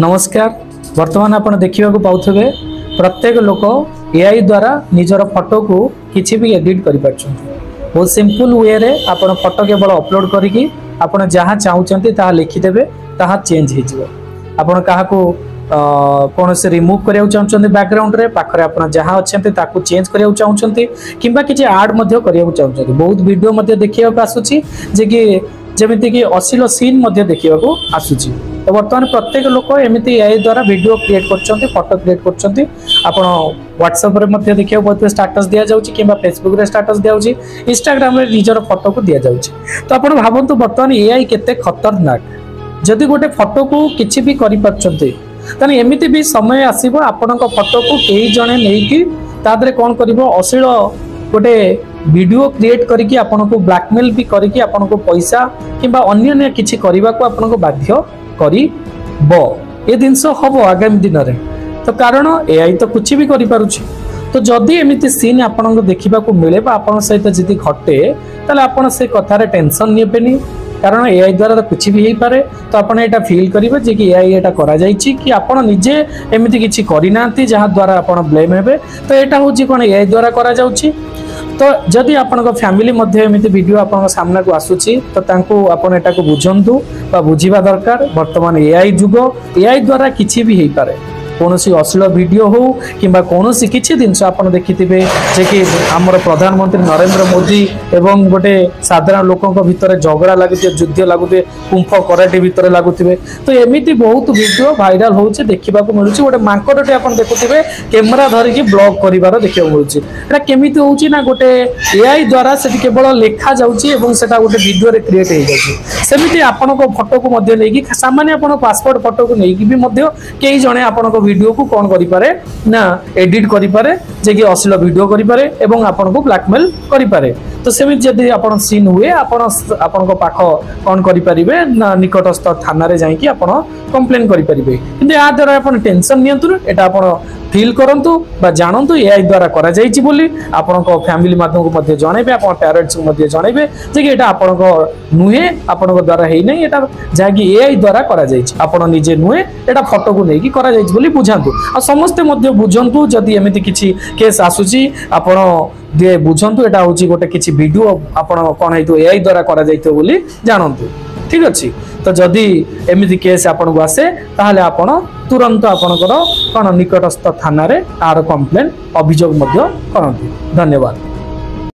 नमस्कार। वर्तमान आपण देखा पाथे प्रत्येक लोक एआई द्वारा निजर फोटो को किसी भी एडिट कर बहुत सिंपल वे रे आपण फोटो केवल अपलोड करके आपण जहाँ चाहते ताहा लिखिदेवे ताहा चेंज हो आपण क्या कौन से रिमूव करिया चाहते बैकग्राउंड रे पाखरे आपण जहाँ अच्छे ताकू चेंज करिया चाहते किंबा किसी आड मध्य करिया चाहते बहुत वीडियो मध्य देखिया आसुची जे कि जमिति कि अश्लील सीन देखा आसूची। तो बर्तमान प्रत्येक लोक एमती एआई द्वारा वीडियो क्रिएट कर फोटो क्रिएट कर व्हाट्सएप रे देखा बहुत स्टाटस दि जाउची किंबा फेसबुक रे स्टाटस दि जाउची इंस्टाग्राम रे निजर फोटो को दि जाउची। तो आपण भाबंतु बर्तमान एआई केते खतरनाक जदि गोटे फोटो को किछि भी करि परछन्ते तने एमिति भी समय आसीबो आपनक फोटो को केही जणे नेकी तादरे कोन करिवो अश्लील गोटे वीडियो क्रिएट करके आपन को ब्लैकमेल भी करके आपन को पैसा किंबा अन्य किछि करबा को आपन को बाध्य करिबो ए जिंस हबो आगामी दिन रे। तो कारण एआई तो कुछ भी करि पारुछि। तो जदि एमिति सीन आपन को देखिबा को मिले बा आपन सहित जदि घटे तले आपन से कथारे टेंशन नेबेनी कारण एआई द्वारा तो कुछ भी हो पारे। तो आपन एटा फील करिवे जे कि एआई एटा करा जायछि कि आपन निजे एमिति किछि करिनांती जहाँ द्वारा आपन ब्लेम हेबे। तो एटा होछि कोन एआई द्वारा करा जाउछि। तो जदि आपन को फैमिली मध्य एमिति वीडियो आपन सामना को आसुछि तो तांको आपन एटा को बुझंतु बा बुझिबा दरकार। वर्तमान एआई जुग एआई द्वारा किछि भी हो पारे कौन सी अश्लील वीडियो हो किंबा कौन सी किछि जिनस आपन देखिथिबे जे कि हमर प्रधानमंत्री नरेंद्र मोदी एवं गोटे साधारण लोकन को भितर झगड़ा लागुते युद्ध लागुते कुंफ कराटे भितर लागुथिबे। तो एमिति बहुत वीडियो वायरल होउचे देखिबा को मिलुची। गोटे मांकड़टे आपन देखुथिबे कैमरा धरि कि ब्लॉग करिवार देखिबा मिलुची। एटा केमिति होउची ना गोटे एआई द्वारा सेठी केवल लेखा जाउची एवं सेटा गोटे वीडियो रे क्रिएट हे जाउची। सेमिति आपन को फोटो को मध्य लेकी सामान्य आपन पासपोर्ट फोटो को लेकी भी मध्य केही जणे आपन को वीडियो को कौन करि पारे ना एडिट करि पारे जे कि अश्लील वीडियो करि पारे एवं आपन को ब्लैकमेल करि पारे। तो सेमिति जदि आपन सीन हुए आपन को पाख कौन करि परिबे ना निकटस्थ थाना रे जाई कि आपन कंप्लेन करि परिबे। किंतु या द्वारा आपन टेंशन नियंतु एटा आपन फील करंतु बा जानंतु एआई द्वारा करा जाईची बोली आपन को फैमिली माध्यम को मध्य जणैबे आपन पेरेंट्स को मध्य जणैबे जे कि एटा आपन को नुहे आपन को द्वारा हेई नै एटा जा कि एआई द्वारा करा जाईची आपन निजे नुहे एटा फोटो को लेकी करा जाईची बोली बुझांतु। आ समस्त मध्य बुझंतु जदि एमिति किछि केस आसुची आपन दे बुझंतु एटा होची गोटे किछि वीडियो आपन कोन हेतु एआई द्वारा करा जाईतो बोली जानंतु। ठीक अछि। तो जदि एमिति केस आपन को आसे ताहाले आपन तुरंत आपनकर कोन निकटस्थ थाना रे आर कंप्लेन अभियोग मध्य करंतु। धन्यवाद।